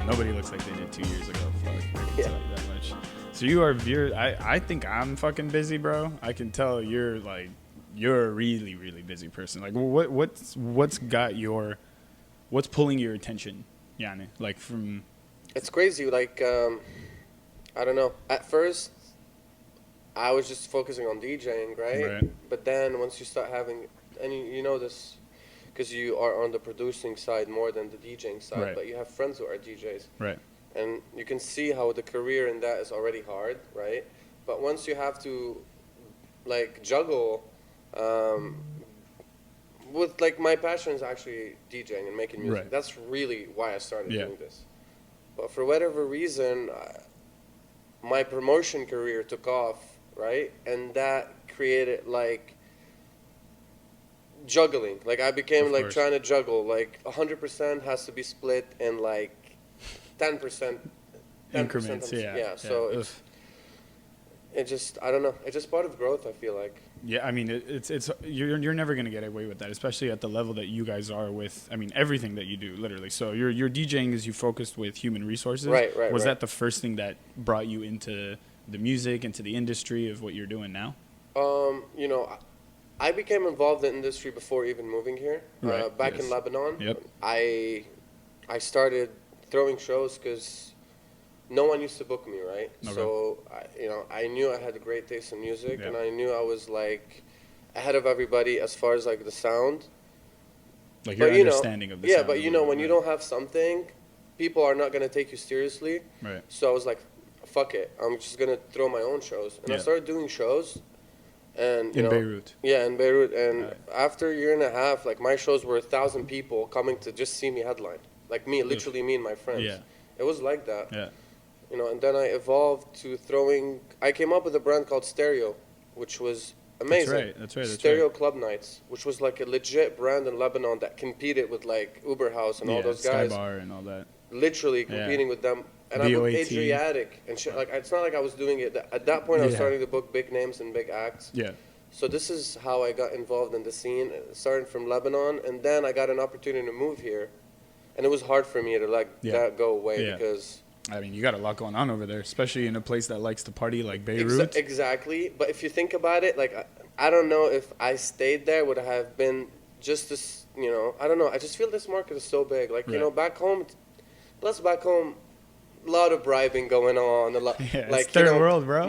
Nobody looks like they did 2 years ago. Fuck, I can Yeah. tell you that much. So I think I'm fucking busy, bro. I can tell you're a really, really busy person. Like, what's pulling your attention, Yanni? Like from. It's crazy. Like, I don't know. At first, I was just focusing on DJing, right? But then once you start having, and you know this, because you are on the producing side more than the DJing side, Right. but you have friends who are DJs. Right. And you can see how the career in that is already hard, right? But once you have to, like, juggle, with, like, my passion is actually DJing and making music. Right. That's really why I started Yeah. doing this. But for whatever reason, my promotion career took off, right? And that created, like, juggling. Like, I became, Of like, course. trying to juggle. Like, 100% has to be split in, like, 10%. Increments, yeah. So it just, I don't know. It's just part of growth, I feel like. Yeah, I mean, you're never gonna get away with that, especially at the level that you guys are with. I mean, everything that you do, literally. So your DJing is you focused with human resources. Right. Was that the first thing that brought you into the music, into the industry of what you're doing now? You know, I became involved in the industry before even moving here. Right, Back yes. in Lebanon. Yep. I started throwing shows because no one used to book me, right? Okay. So I knew I had a great taste in music, Yeah. and I knew I was like ahead of everybody as far as like the sound. Like your But, you know, understanding of the Yeah, sound but of you it, know, when you right. don't have something, people are not gonna take you seriously. Right. So I was like, fuck it, I'm just gonna throw my own shows, and I Yeah. started doing shows. And In Beirut. Yeah, in Beirut. And Right. after a year and a half, like, my shows were 1,000 people coming to just see me headline. Like, literally me and my friends. Yeah. It was like that. Yeah. You know, and then I evolved to I came up with a brand called Stereo, which was amazing. That's right. Stereo Club Nights, which was like a legit brand in Lebanon that competed with like Uber House and all those guys. Skybar and all that. Literally competing with them. And I booked BOAT. Adriatic and shit. Like, it's not like I was doing it. At that point, I was Yeah. starting to book big names and big acts. Yeah. So this is how I got involved in the scene, starting from Lebanon, and then I got an opportunity to move here, and it was hard for me to let that go away because. I mean, you got a lot going on over there, especially in a place that likes to party like Beirut. Exactly, but if you think about it, like I don't know if I stayed there would have been just this. You know, I don't know. I just feel this market is so big. Like, you know, back home, a lot of bribing going on. A lot, Yeah, like, it's third world, bro.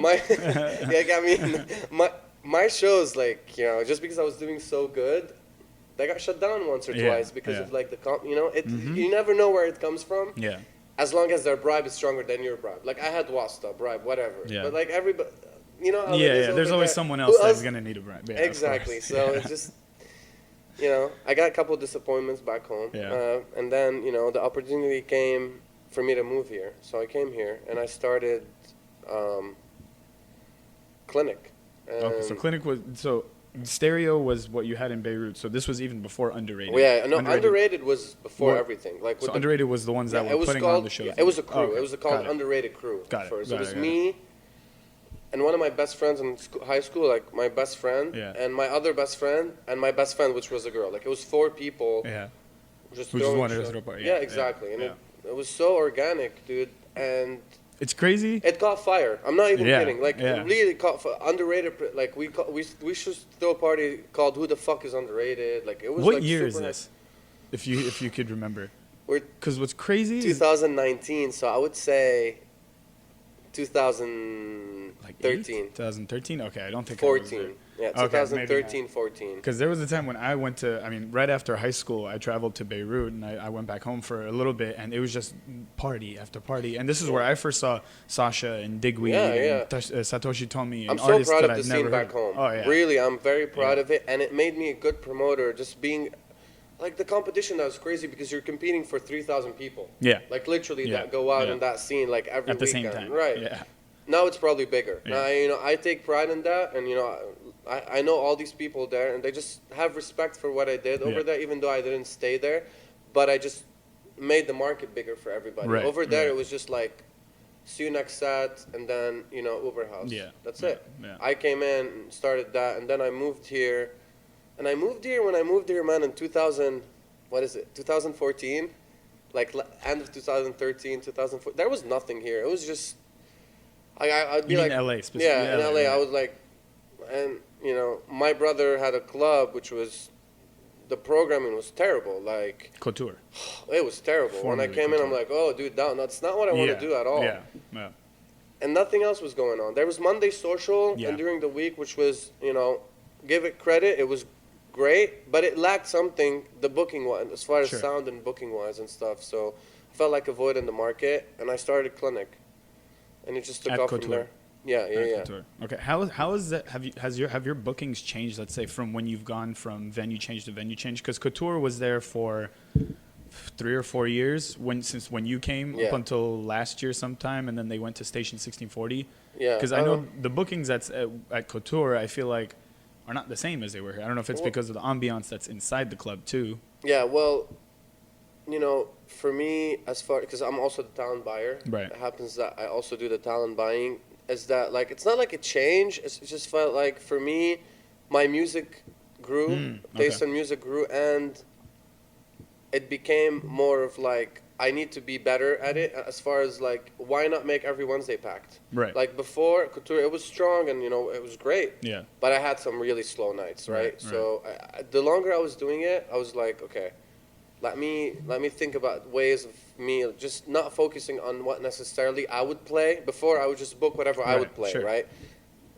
My shows, like, you know, just because I was doing so good, they got shut down once or twice because of like the you know, you never know where it comes from. Yeah. As long as their bribe is stronger than your bribe. Like, I had Wasta bribe, whatever. Yeah. But like everybody, you know. How it Yeah, is yeah. over There's always there. someone Who else that's gonna need a bribe. Yeah, exactly. So it's just, you know, I got a couple disappointments back home. Yeah. And then, you know, the opportunity came for me to move here. So I came here and I started Clinic. Okay, so Clinic was Stereo was what you had in Beirut. So this was even before Underrated. Well, yeah, no, Underrated was before everything. Like, so Underrated was the ones that were putting on the shows. Yeah, it was a crew. Okay. It was called Underrated Crew. Got it. First. Got It was it. me and one of my best friends in high school, like my best friend, and my other best friend, and my best friend, which was a girl. Like, it was 4 people. Yeah. Just Who just wanted to throw a party. Yeah, exactly. And it was so organic, dude. And it's crazy. it caught fire. I'm not even kidding. Like, yeah. it really caught fire. Underrated. Like, we should throw a party called "Who the Fuck is Underrated?" Like, it was. What like year is super this? If you could remember. We're Because what's crazy is 2019, so I would say 2013. 2013? Okay, I don't think 14. Yeah, Okay, 2013, 14. Because there was a time when I went to, I mean, right after high school, I traveled to Beirut, and I went back home for a little bit, and it was just party after party. And this is where I first saw Sasha and Digweed and Satoshi Tomi and I'm so artists proud that of the I've never scene heard back of. home. Oh, yeah. Really, I'm very proud of it, and it made me a good promoter. Just being, like, the competition that was crazy because you're competing for 3,000 people. Yeah. Like, literally that go out in that scene like every at the weekend. same time. Right. Yeah. Now it's probably bigger. Yeah. Now, you know, I take pride in that, and, you know, I know all these people there, and they just have respect for what I did over there, even though I didn't stay there. But I just made the market bigger for everybody. Right, Over there, it was just like, see you next set, and then, you know, Uber House. Yeah. That's Yeah. it. Yeah. I came in and started that, and then I moved here. And I moved here, man, in 2014. like end of 2013, 2004. There was nothing here. It was just, I'd be you like, mean LA specifically? yeah, in LA. Right. I was like, and my brother had a club which was, the programming was terrible. Like Couture. it was terrible. When I came in, I'm like, oh, dude, that's not what I want to do at all. Yeah. And nothing else was going on. There was Monday Social, and during the week, which was, give it credit, it was great, but it lacked something, the booking wise, as far as sound and booking wise and stuff. So I felt like a void in the market, and I started Clinic, and it just took off from there. Yeah. Okay, how is that? Have your bookings changed? Let's say from when you've gone from venue change to venue change, because Couture was there for 3 or 4 years since when you came up until last year sometime, and then they went to Station 1640. Yeah, because I know the bookings at Couture, I feel like are not the same as they were here. I don't know if it's because of the ambiance that's inside the club too. Yeah, well, for me, because I'm also the talent buyer. Right. It happens that I also do the talent buying. Is that like it's not like a change? It just felt like for me, my music grew, taste in music grew, and it became more of like I need to be better at it. As far as like, why not make every Wednesday packed? Right. Like before Couture, it was strong and it was great. Yeah. But I had some really slow nights, right? So the longer I was doing it, I was like, okay, let me think about ways of me just not focusing on what necessarily I would play. Before I would just book whatever I would play, right?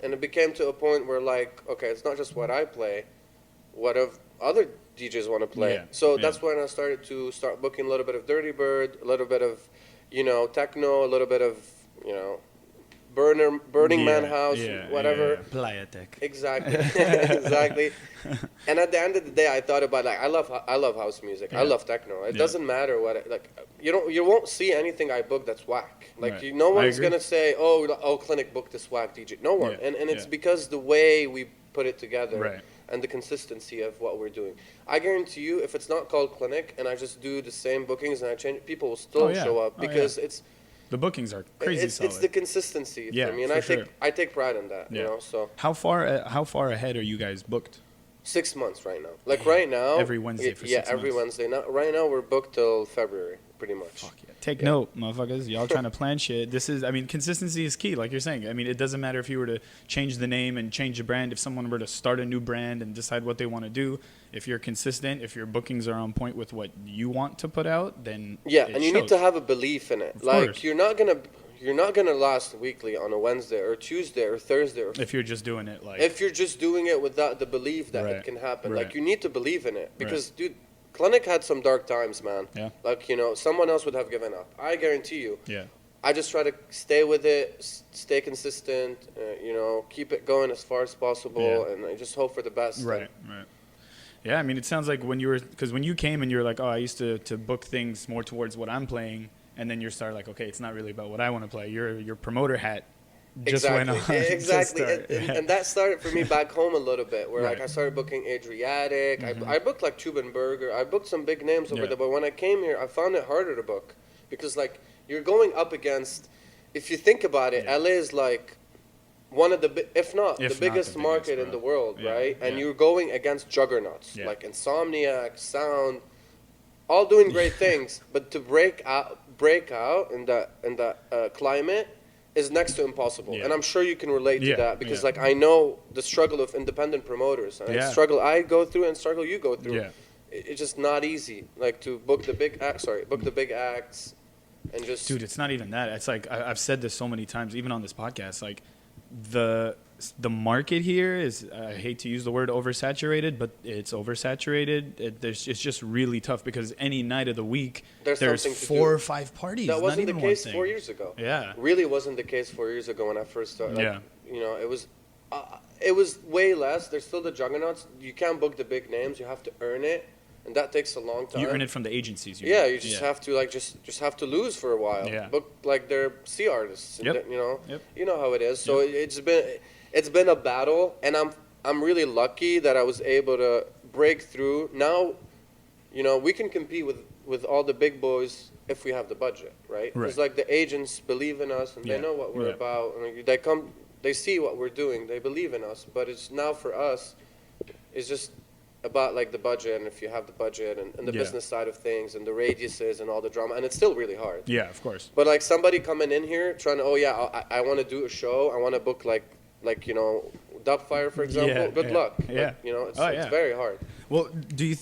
And it became to a point where like, okay, it's not just what I play, what of other DJs want to play. Yeah. So that's when I started to booking a little bit of Dirty Bird, a little bit of, techno, a little bit of, Burning Man House, whatever. Playa Tech. Exactly. Exactly. And at the end of the day, I thought about like I love house music. I love techno. It doesn't matter what you won't see anything I book that's whack. Like no one's gonna say, oh, Clinic booked this whack DJ. No one. And it's because the way we put it together and the consistency of what we're doing. I guarantee you, if it's not called Clinic and I just do the same bookings and I change, people will still show up because it's. The bookings are crazy solid. It's the consistency for me, and I take pride in that. So how far ahead are you guys booked? 6 months right now. Like right now, every Wednesday for 6 months. Yeah, every Wednesday. Now, right now we're booked till February, pretty much. Fuck yeah. Take note, motherfuckers. Y'all trying to plan shit. Consistency is key, like you're saying. It doesn't matter if you were to change the name and change the brand. If someone were to start a new brand and decide what they want to do, if you're consistent, if your bookings are on point with what you want to put out, then and you need to have a belief in it. Of course. You're not gonna last weekly on a Wednesday or Tuesday or Thursday. If you're just doing it without the belief that it can happen, like you need to believe in it because, dude, Clinic had some dark times, man. Yeah. Like someone else would have given up. I guarantee you. Yeah. I just try to stay with it, stay consistent, keep it going as far as possible, and I just hope for the best. Right. Yeah, it sounds like when you came and you were like, oh, I used to book things more towards what I'm playing. And then you start like, okay, it's not really about what I want to play. Your promoter hat just went on. Exactly. And that started for me back home a little bit, where like I started booking Adriatic. I booked like Tubenberger. I booked some big names over there. But when I came here, I found it harder to book because like you're going up against, if you think about it, LA is like one of the, if not the biggest market in the world, right? And you're going against juggernauts like Insomniac, Sound, all doing great things, but to break out in that climate is next to impossible. And I'm sure you can relate to that because like I know the struggle of independent promoters and the struggle I go through and struggle you go through. It's just not easy, like to book the big acts and just, dude, it's not even that. It's like I've said this so many times, even on this podcast, like the market here is, I hate to use the word oversaturated, but it's oversaturated. It's just really tough because any night of the week there's 4 or 5 parties. That wasn't the case 4 years ago. Yeah, really wasn't the case 4 years ago when I first started. Like, it was way less. There's still the juggernauts. You can't book the big names. You have to earn it, and that takes a long time. You earn it from the agencies. You have to like just have to lose for a while. Yeah. Book like their C artists. You know how it is. So it's been a battle, and I'm really lucky that I was able to break through. Now, we can compete with all the big boys if we have the budget, right? It's like the agents believe in us and they know what we're about, and they see what we're doing, they believe in us. But it's now for us, it's just about like the budget, and if you have the budget, and the business side of things, and the radiuses and all the drama, and it's still really hard. Yeah, of course. But like somebody coming in here trying to, I want to do a show, I want to book like Dubfire, for example. Good luck. Yeah. Like, it's very hard. Well, do you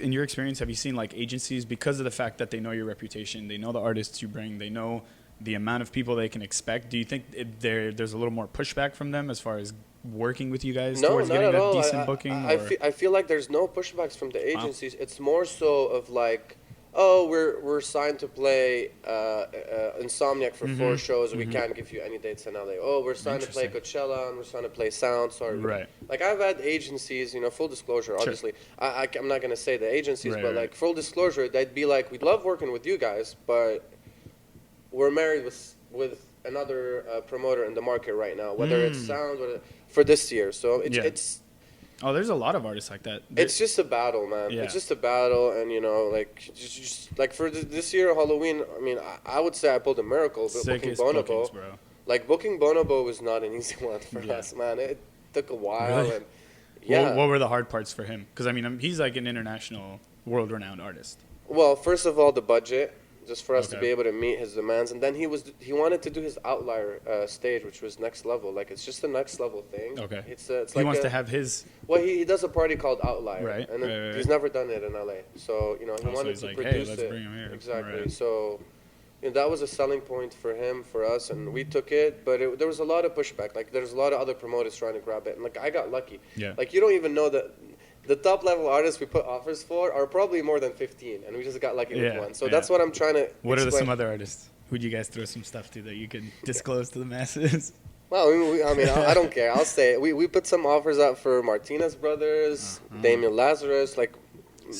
in your experience, have you seen like agencies, because of the fact that they know your reputation, they know the artists you bring, they know the amount of people they can expect, do you think there's a little more pushback from them as far as working with you guys towards getting a decent booking? I feel like there's no pushbacks from the agencies. Wow. It's more so of like, oh, we're signed to play Insomniac for 4 shows. We can't give you any dates in LA. Oh, we're signed to play Coachella, and we're signed to play Sound. Sorry. Right. Like I've had agencies, full disclosure, obviously. Sure. I'm not going to say the agencies, but like full disclosure, they'd be like, we'd love working with you guys, but we're married with another promoter in the market right now, whether it's Sound for this year. So it's oh, there's a lot of artists like that. It's just a battle, man. Yeah. It's just a battle, and like just like for this year Halloween, I mean, I would say I pulled a miracle, but booking Bonobo, like booking Bonobo was not an easy one for us, man. It took a while, really? And what were the hard parts for him? Because I mean, he's like an international, world-renowned artist. Well, first of all, the budget. Just for us to be able to meet his demands, and then he wanted to do his outlier stage, which was next level. Like it's just a next level thing. Okay. It's he wants to have his. Well, he does a party called Outlier, right? And he's never done it in LA, so he wanted to produce let's bring him here. Exactly. Right. So that was a selling point for him, for us, and we took it. But there was a lot of pushback. Like there's a lot of other promoters trying to grab it, and like I got lucky. Yeah. Like you don't even know that. The top level artists we put offers for are probably more than 15, and we just got lucky with one. So that's what I'm trying to. What are some other artists? Who'd you guys throw some stuff to that you could disclose to the masses? Well, I mean, I don't care. I'll say it. We put some offers out for Martinez Brothers, Damien Lazarus, like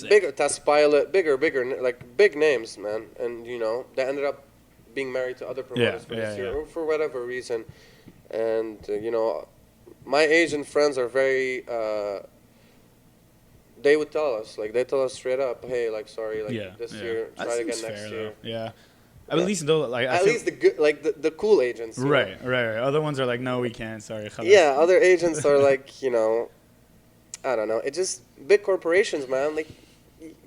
bigger Test Pilot, bigger, like big names, man. And they ended up being married to other promoters for this year, or for whatever reason. And my agent friends are very. They would tell us, like, they tell us straight up, hey, like, sorry, like, this year, try it again next year. Yeah. At least, though, like, at least the good, like, the cool agents. Right. Other ones are like, no, we can't, sorry. Yeah, other agents are like, I don't know. It just, big corporations, man, like,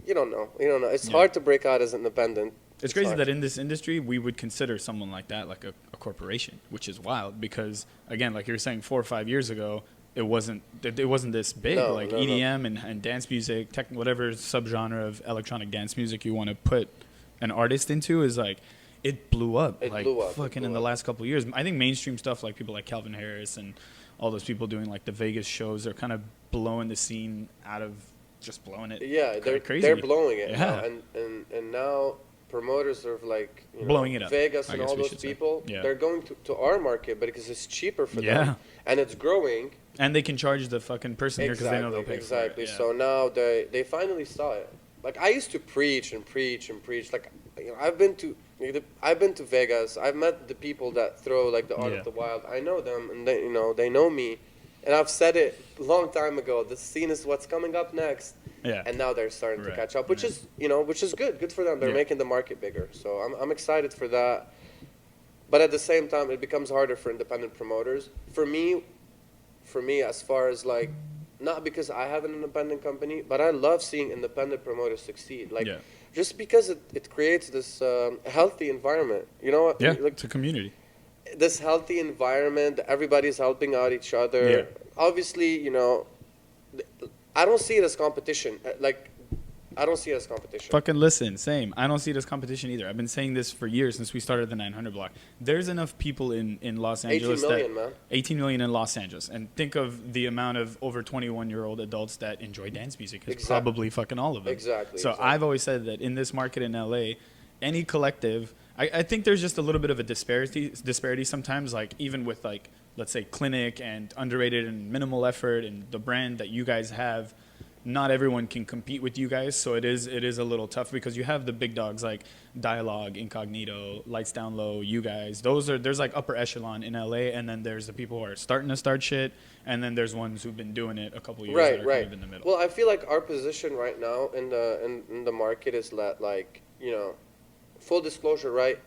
you don't know. It's hard to break out as an independent. It's crazy that in this industry, we would consider someone like that, like a corporation, which is wild because, again, like you were saying, 4 or 5 years ago, it wasn't this big. EDM and dance music, whatever subgenre of electronic dance music you want to put an artist into is like it blew up. In the last couple of years. I think mainstream stuff like people like Calvin Harris and all those people doing like the Vegas shows are kind of blowing the scene out of just blowing it. Yeah, they're blowing it. Yeah. Now. And now promoters are like blowing it up. Vegas and all those people, they're going to our market, but because it's cheaper for them and it's growing. And they can charge the fucking person here because they know they'll pay for it. Yeah. So now they finally saw it. Like I used to preach. Like I've been to Vegas. I've met the people that throw like the Art of the Wild. I know them, and they know me. And I've said it a long time ago. The scene is what's coming up next. Yeah. And now they're starting to catch up, which is good. Good for them. They're making the market bigger. So I'm excited for that. But at the same time, it becomes harder for independent promoters. For me, as far as like, not because I have an independent company, but I love seeing independent promoters succeed. Like, just because it creates this healthy environment. You know what? Yeah, like, it's a community. This healthy environment, everybody's helping out each other. Yeah. Obviously, I don't see it as competition. I don't see it as competition. Fucking listen, same. I don't see it as competition either. I've been saying this for years since we started the 900 block. There's enough people in Los Angeles. 18 million, man. 18 million in Los Angeles. And think of the amount of over 21-year-old adults that enjoy dance music. It's probably fucking all of them. Exactly. So I've always said that in this market in LA, any collective, I think there's just a little bit of a disparity sometimes, like even with like, let's say Clinic and Underrated and Minimal Effort and the brand that you guys have. Not everyone can compete with you guys, so it is a little tough because you have the big dogs like Dialogue, Incognito, Lights Down Low, you guys. There's like upper echelon in LA, and then there's the people who are starting to start shit, and then there's ones who've been doing it a couple years that are kind of in the middle. Well, I feel like our position right now in the market is that, like, full disclosure, right?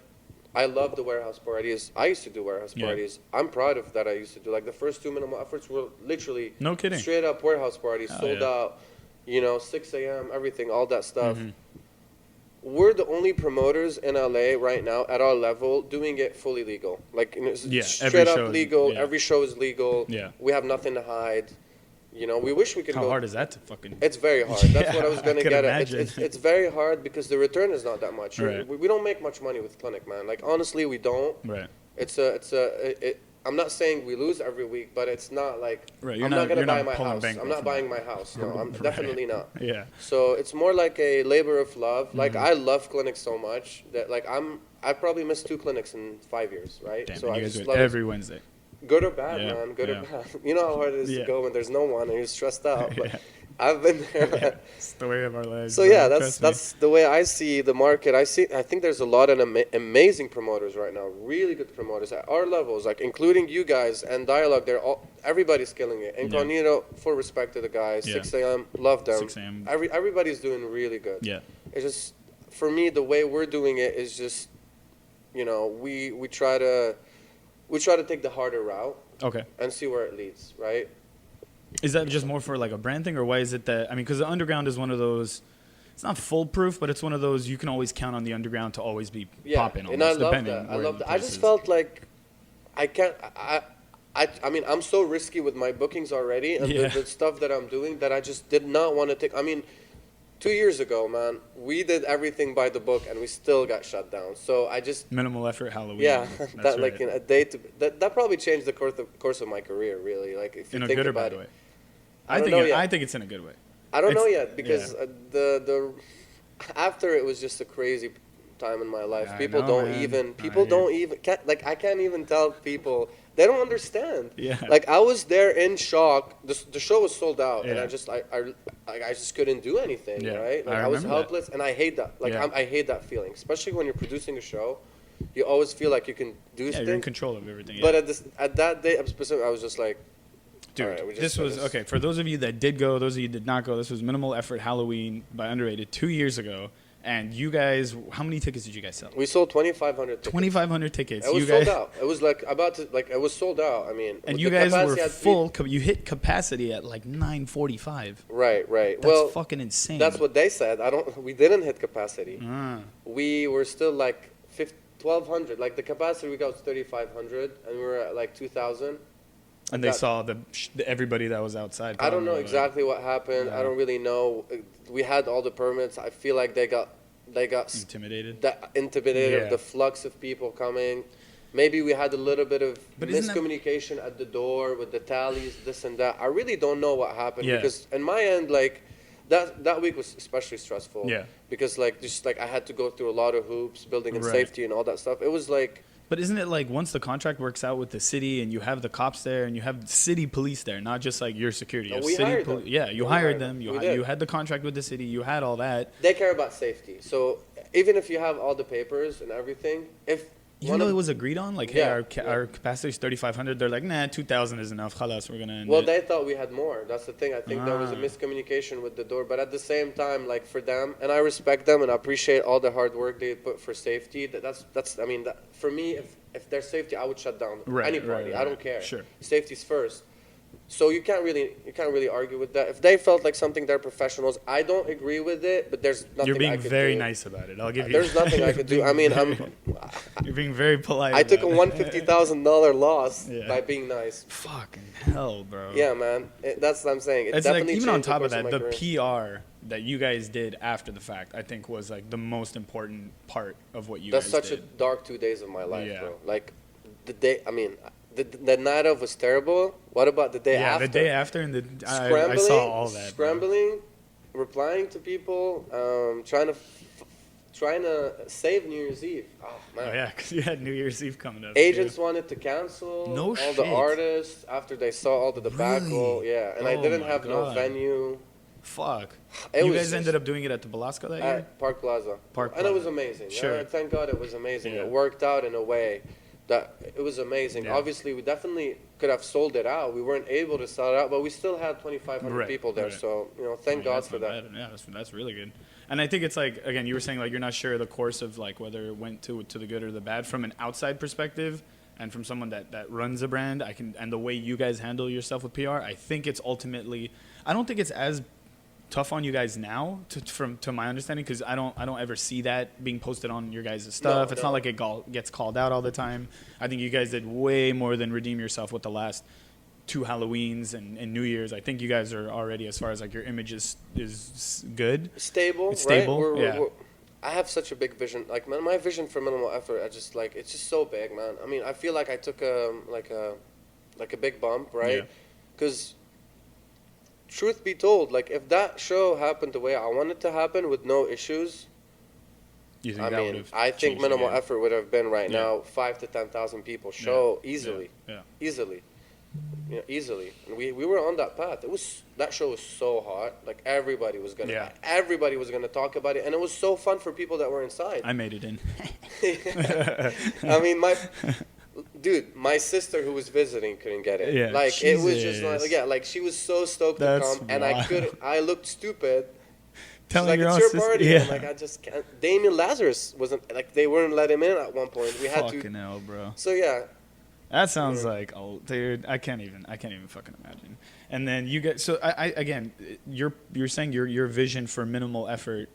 I love the warehouse parties. I used to do warehouse parties. I'm proud of that. I used to do, like, the first 2 Minimal Efforts were literally no kidding straight up warehouse parties, sold out. you know, 6 a.m., everything, all that stuff. We're the only promoters in LA right now at our level doing it fully legal. Like, you know, straight up legal. Every show is legal. Yeah. We have nothing to hide. You know, we wish we could go. How hard is that to fucking... It's very hard. That's what I was going to get at. It's very hard because the return is not that much. Right. We don't make much money with clinic, man. Like, honestly, we don't. Right. I'm not saying we lose every week, but it's not like right. I'm not going to buy my house. I'm not buying my house. No, I'm definitely not. Yeah. So it's more like a labor of love. Like I love clinics so much that like I probably missed 2 clinics in 5 years, right? Damn, so I you guys just do it every Wednesday. Good or bad, man. Good or bad. You know how hard it is to go when there's no one and you're stressed out. But I've been there. It's the way of our lives. So yeah, that's the way I see the market. I think there's a lot of amazing promoters right now, really good promoters at our levels, like including you guys and Dialogue. Everybody's killing it. Incognito, full respect to the guys. 6 a.m. love them. 6 a.m. Everybody's doing really good. Yeah. It's just for me the way we're doing it is just, you know, we try to take the harder route. Okay. And see where it leads, right? Is that just more for like a brand thing, or why is it that, I mean, because the underground is one of those, it's not foolproof, but it's one of those you can always count on the underground to always be popping. And I love that. I love that. I just felt like I can't, I mean, I'm so risky with my bookings already and the stuff that I'm doing that I just did not want to take. I mean, 2 years ago, man, we did everything by the book and we still got shut down. So I just minimal effort Halloween. Yeah, that like in a day that probably changed the course of my career, really. Like if you think good or about bad it. way? I think it's in a good way. I don't know yet because the after it was just a crazy time in my life. People don't even I can't even tell people. They don't understand. Yeah. Like I was there in shock. The show was sold out, and I just couldn't do anything. Right? Like I was helpless, and I hate that. Like I hate that feeling, especially when you're producing a show. You always feel like you can do things. You're in control of everything. But at that day, I was just like, dude, right, this was okay. For those of you that did go, those of you that did not go, this was Minimal Effort Halloween by Underrated 2 years ago. And you guys, how many tickets did you guys sell? We sold 2,500 tickets. 2,500 tickets. It was sold out. It was like it was sold out. I mean, and you guys were full. You hit capacity at like 945. Right. That's fucking insane. That's what they said. We didn't hit capacity. We were still like 1,200. Like the capacity we got was 3,500, and we were at like 2,000. And they saw everybody that was outside. I don't know exactly what happened. I don't really know. We had all the permits. I feel like they got intimidated. Of the flux of people coming. Maybe we had a little bit of miscommunication at the door with the tallies, this and that. I really don't know what happened because in my end, like that week was especially stressful. Yeah. Because like I had to go through a lot of hoops, building and safety and all that stuff. It was like. But isn't it like once the contract works out with the city and you have the cops there and you have city police there, not just like your security? No, we hired them. Yeah, you hired them. You had the contract with the city. You had all that. They care about safety. So even if you have all the papers and everything, even though it was agreed on, like, hey, our capacity is 3,500, they're like, nah, 2,000 is enough. Khalas, we're going to end it. They thought we had more. That's the thing. I think there was a miscommunication with the door. But at the same time, like, for them, and I respect them and I appreciate all the hard work they put for safety. For me, if there's safety, I would shut down any party. I don't care. Sure. Safety's first. So you can't really argue with that. If they felt like something, they're professionals. I don't agree with it, but there's nothing I could do. You're being very nice about it. I'll give you. There's nothing I could do. I mean, you're being very polite. I took a $150,000 loss by being nice. Fucking hell, bro. Yeah, man. That's what I'm saying. It's definitely like, even on top of that, the PR that you guys did after the fact, I think was like the most important part of what you guys did. That's such a dark 2 days of my life, bro. Like the day. I mean. The night of was terrible. What about the day after? Yeah, the day after, and I saw all that. Scrambling, replying to people, trying to save New Year's Eve. Oh man. Oh yeah, because you had New Year's Eve coming up. Agents wanted to cancel all the artists after they saw all the debacle. Really? Yeah, and I didn't have no venue. Fuck. You guys ended up doing it at the Belasco that year? At Park Plaza. And it was amazing. Sure. Thank God it was amazing. It worked out in a way. That it was amazing. Yeah. Obviously, we definitely could have sold it out. We weren't able to sell it out, but we still had 2,500 people there. So, thank God for that. Yeah, that's really good. And I think it's like, again, you were saying like you're not sure the course of like whether it went to the good or the bad from an outside perspective, and from someone that runs a brand. And the way you guys handle yourself with PR, I think it's ultimately. I don't think it's as tough on you guys now, to my understanding, because I don't ever see that being posted on your guys' stuff. It's not like it gets called out all the time. I think you guys did way more than redeem yourself with the last 2 Halloweens and New Year's. I think you guys are already, as far as like your image is good, stable. It's stable. Right? I have such a big vision. Like my vision for minimal effort, it's just so big, man. I mean, I feel like I took a big bump, right? Because truth be told, like if that show happened the way I wanted it to happen with no issues, I think minimal effort would have been right now 5 to 10,000 people show easily. Easily. You know, easily. And we were on that path. That show was so hot. Like everybody was gonna talk about it, and it was so fun for people that were inside. I made it in. I mean, my sister who was visiting couldn't get it. Yeah, like Jesus. It was just like she was so stoked to come, and I looked stupid. Telling like, your it's own your party. Yeah. I'm like, I just can't. Damian Lazarus wasn't like they wouldn't let him in at one point. We had Fucking hell, bro. So yeah. That sounds like, oh, dude, I can't even fucking imagine. And then you get, so I again, you're saying your vision for minimal effort.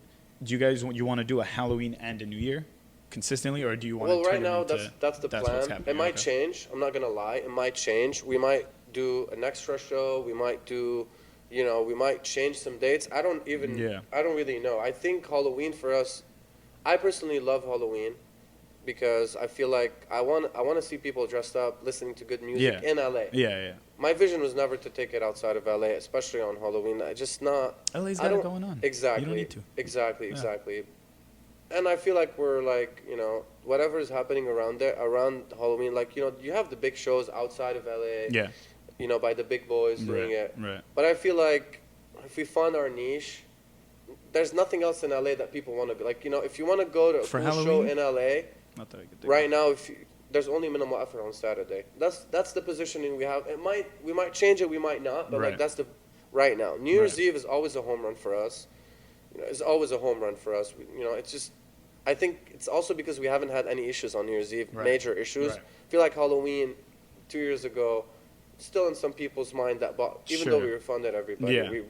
Do you guys want to do a Halloween and a New Year consistently, or do you want to? Well, right now that's the plan. It might change. I'm not gonna lie. It might change. We might do an extra show. We might do, we might change some dates. I don't really know. I think Halloween for us. I personally love Halloween. Because I feel like I want to see people dressed up, listening to good music in LA. Yeah. My vision was never to take it outside of LA, especially on Halloween. I just not. LA's got it going on. Exactly. You don't need to. Exactly. And I feel like we're like, whatever is happening around Halloween, like, you have the big shows outside of LA. Yeah. By the big boys doing it. Right. But I feel like if we find our niche, there's nothing else in LA that people want to go. Like, if you want to go to a cool show in LA. Not that I could think right now, there's only minimal effort on Saturday. That's the positioning we have. We might change it, we might not, but like that's the right now. New Year's Eve is always a home run for us. It's always a home run for us. It's just, I think it's also because we haven't had any issues on New Year's Eve, major issues. I feel like Halloween 2 years ago, still in some people's mind even though we refunded everybody.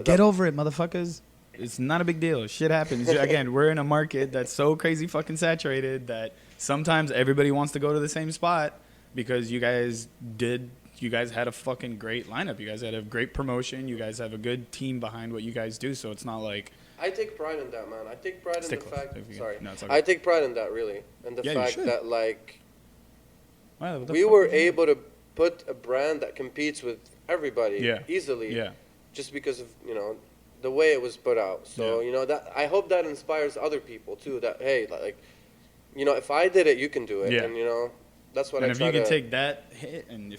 Get over it, motherfuckers. It's not a big deal. Shit happens. Again, we're in a market that's so crazy fucking saturated that sometimes everybody wants to go to the same spot because you guys had a fucking great lineup. You guys had a great promotion. You guys have a good team behind what you guys do. So it's not like... I take pride in that, man. I take pride in the fact... Sorry. No, it's okay. I take pride in that, really. And the fact that, like... Wow, we were able to put a brand that competes with everybody easily. Yeah. Just because of, the way it was put out. So, that I hope that inspires other people too, that, hey, like, if I did it, you can do it. Yeah. And, that's what and I try to... And if you can take that hit, and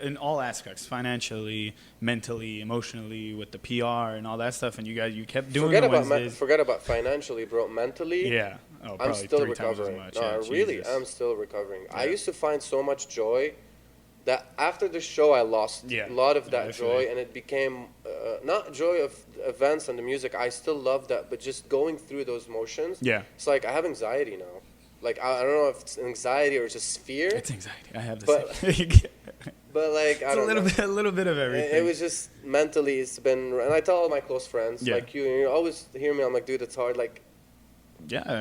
in all aspects, financially, mentally, emotionally, with the PR and all that stuff, and you kept doing Forget about financially, bro. Mentally, probably I'm still 3 recovering. times as much. Really, I'm still recovering. Yeah. I used to find so much joy that after the show, I lost a lot of that joy, and it became not joy of events and the music. I still love that, but just going through those motions. Yeah, it's like I have anxiety now. Like I don't know if it's anxiety or just fear. It's anxiety. I have the same. But like I don't know. A little bit of everything. It was just mentally. It's been, and I tell all my close friends, like you always hear me. I'm like, dude, it's hard. Like,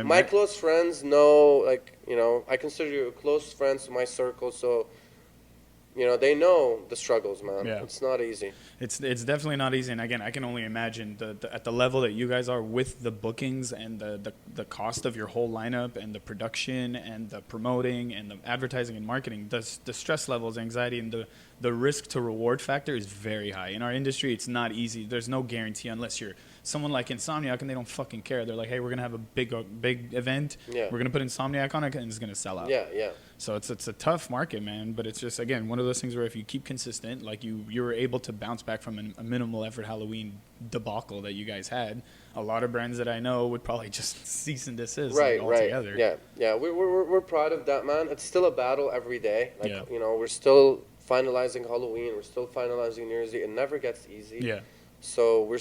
my close friends know, like, I consider you close friends to my circle, so. They know the struggles, man. Yeah. It's not easy. It's definitely not easy. And again, I can only imagine at the level that you guys are with the bookings and the cost of your whole lineup and the production and the promoting and the advertising and marketing, the stress levels, anxiety, and the risk to reward factor is very high. In our industry, it's not easy. There's no guarantee unless you're someone like Insomniac and they don't fucking care. They're like, hey, we're going to have a big event. Yeah. We're going to put Insomniac on it and it's going to sell out. Yeah, yeah. So it's a tough market, man. But it's just, again, one of those things where if you keep consistent, like you were able to bounce back from a minimal effort Halloween debacle that you guys had, a lot of brands that I know would probably just cease and desist altogether. Right. Yeah. We're proud of that, man. It's still a battle every day. Like, we're still finalizing Halloween. We're still finalizing New Year's Eve. It never gets easy. Yeah. So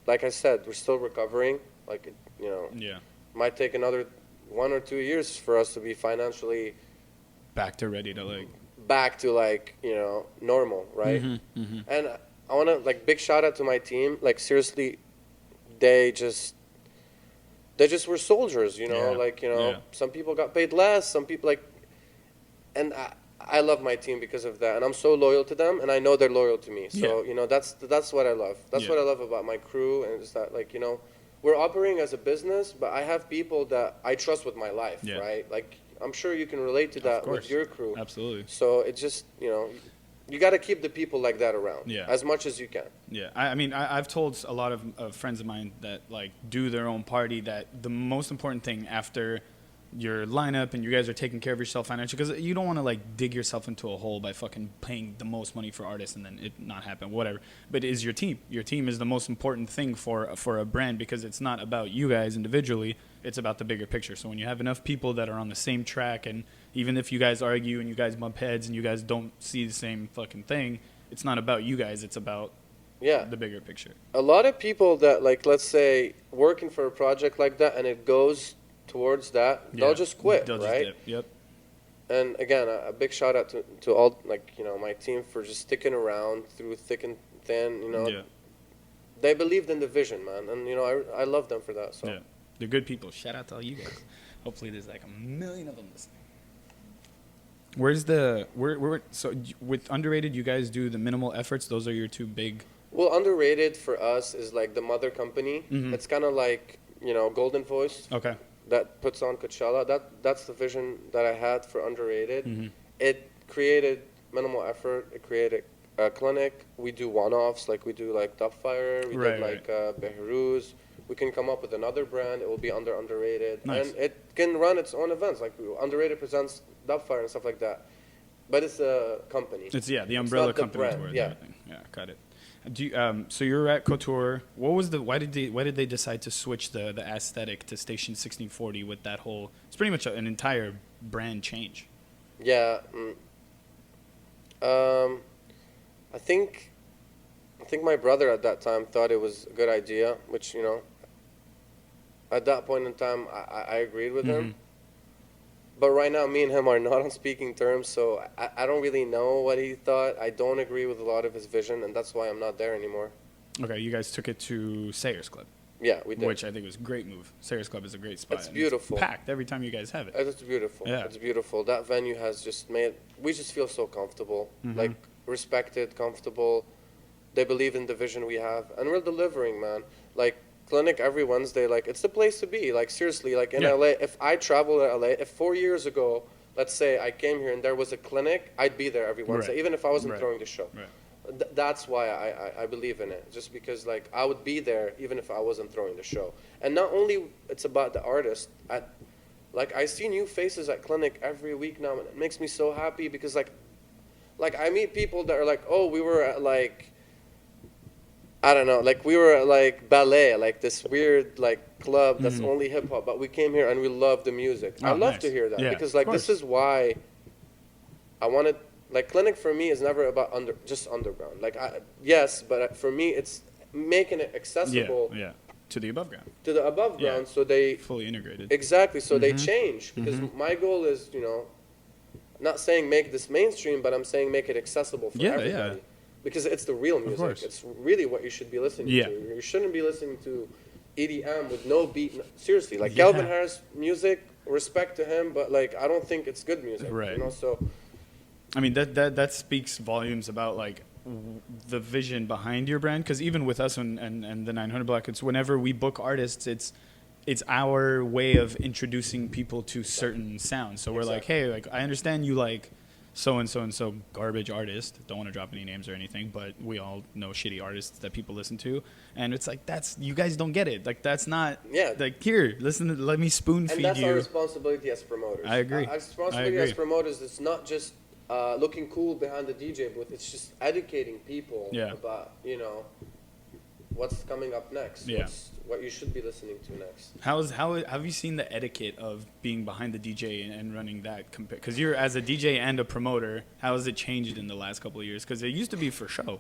like I said, we're still recovering. Like, might take another 1 or 2 years for us to be financially back to normal, right? Mm-hmm, mm-hmm. And I want to, like, big shout out to my team. Like, seriously, they just were soldiers, you know? Yeah. Like, you know, Yeah. some people got paid less, some people, like, and I love my team because of that. And I'm so loyal to them, and I know they're loyal to me. So, you know, that's what I love. That's what I love about my crew, and it's that, like, you know, we're operating as a business, but I have people that I trust with my life, right? Like, I'm sure you can relate to that with your crew. Absolutely. So it just, you know, you got to keep the people like that around as much as you can. Yeah. I mean, I've told a lot of friends of mine that, like, do their own party that the most important thing after your lineup and you guys are taking care of yourself financially, because you don't want to, like, dig yourself into a hole by fucking paying the most money for artists and then it not happen, whatever. But is your team. Your team is the most important thing for a brand, because it's not about you guys individually. It's about the bigger picture. So when you have enough people that are on the same track, and even if you guys argue and you guys bump heads and you guys don't see the same fucking thing, it's not about you guys. It's about the bigger picture. A lot of people that, like, let's say, working for a project like that and it goes towards that, they'll just quit, right? Yep. And again, a big shout out to all, like, you know, my team for just sticking around through thick and thin, you know. They believed in the vision, man, and, you know, I love them for that. So they're good people. Shout out to all you guys. Hopefully there's like 1 million of them listening. So with Underrated, you guys do the minimal efforts. Those are your two big. Well, Underrated for us is like the mother company. It's kind of like, you know, Golden Voice. Okay. That puts on Coachella. That's the vision that I had for Underrated. It created minimal effort. It created a clinic. We do one-offs, like we do like Dubfire. We did like Beirut. We can come up with another brand. It will be under Underrated. Nice. And it can run its own events. Like Underrated presents Dubfire and stuff like that. But it's a company. It's the umbrella company. Everything. Yeah, got it. Do you, so you're at Couture. What was why did they decide to switch the aesthetic to Station 1640 with that whole? It's pretty much an entire brand change. Yeah. I think my brother at that time thought it was a good idea, which, you know, at that point in time I agreed with him. But right now, me and him are not on speaking terms, so I don't really know what he thought. I don't agree with a lot of his vision, and that's why I'm not there anymore. Okay, you guys took it to Sayers Club. Yeah, we did. Which I think was a great move. Sayers Club is a great spot. It's beautiful. It's packed every time you guys have it. It's beautiful. Yeah. It's beautiful. That venue has just we just feel so comfortable, like respected, comfortable. They believe in the vision we have, and we're delivering, man. Like, clinic every Wednesday, like, it's the place to be. Like, seriously, like in LA, if I travel to LA, if 4 years ago, let's say I came here and there was a clinic, I'd be there every Wednesday, even if I wasn't throwing the show. That's why I believe in it, just because, like, I would be there even if I wasn't throwing the show. And not only it's about the artist, I see new faces at clinic every week now, and it makes me so happy because, like I meet people that are like, oh, we were at, like, I don't know, like, we were at, like, ballet, like this weird, like, club that's only hip-hop, but we came here and we love the music. I love to hear that because, like, this is why I wanted, like, clinic for me is never about just underground. Like, yes, but for me, it's making it accessible. To the above ground. To the above ground, so they... Fully integrated. Exactly, so they change. Because my goal is, you know, not saying make this mainstream, but I'm saying make it accessible for everybody. Because it's the real music. It's really what you should be listening to. You shouldn't be listening to EDM with no beat. Seriously, like Calvin Harris music, respect to him, but, like, I don't think it's good music. You know, so... I mean, that speaks volumes about, like, the vision behind your brand. Because even with us and the 900 Block, it's whenever we book artists, it's our way of introducing people to certain sounds. So we're like, hey, like, I understand you like so-and-so and so garbage artist. Don't want to drop any names or anything, but we all know shitty artists that people listen to. And it's like, you guys don't get it. Like, that's not, like, here, listen, let me spoon feed you. And that's our responsibility as promoters. I agree. Our responsibility as promoters is not just looking cool behind the DJ booth. It's just educating people about, you know, what's coming up next. What you should be listening to next. How have you seen the etiquette of being behind the DJ and running that? Because you're, as a DJ and a promoter, how has it changed in the last couple of years? Because it used to be for show.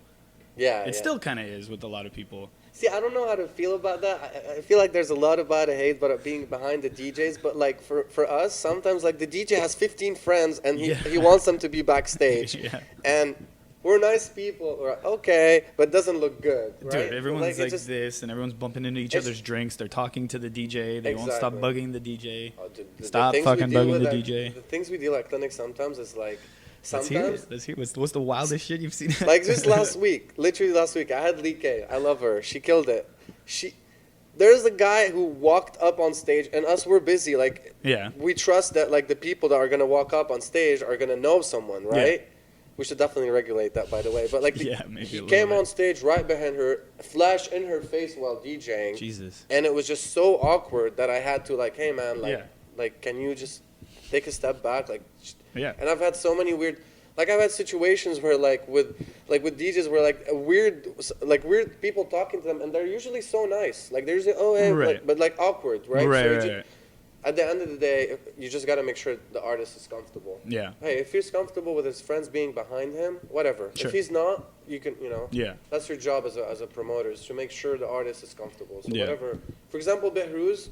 It still kind of is with a lot of people. See, I don't know how to feel about that. I feel like there's a lot about hate about being behind the DJs, but, like, for us, sometimes, like, the DJ has 15 friends and he wants them to be backstage. And we're nice people. We're like, okay, but it doesn't look good, right? Dude, everyone's like just, this, and everyone's bumping into each other's drinks. They're talking to the DJ. They won't stop bugging the DJ. Oh, dude, Stop fucking bugging the DJ. The things we deal at clinics sometimes is like, sometimes. Let's hear it. What's the wildest shit you've seen? Like just literally last week, I had Lee K. I love her. She killed it. There's a guy who walked up on stage, and us, we're busy. Like, we trust that, like, the people that are going to walk up on stage are going to know someone, right? Yeah. We should definitely regulate that, by the way. But, like, he came on stage right behind her, flash in her face while DJing. Jesus. And it was just so awkward that I had to, like, hey, man, like can you just take a step back? Like, And I've had so many weird... Like, I've had situations where, with DJs where, weird people talking to them, and they're usually so nice. Like, they're usually, oh, hey, but, awkward, right? Right. At the end of the day, you just got to make sure the artist is comfortable. Yeah. Hey, if he's comfortable with his friends being behind him, whatever. Sure. If he's not, you can, that's your job as a promoter, is to make sure the artist is comfortable. So whatever. For example, Behruz,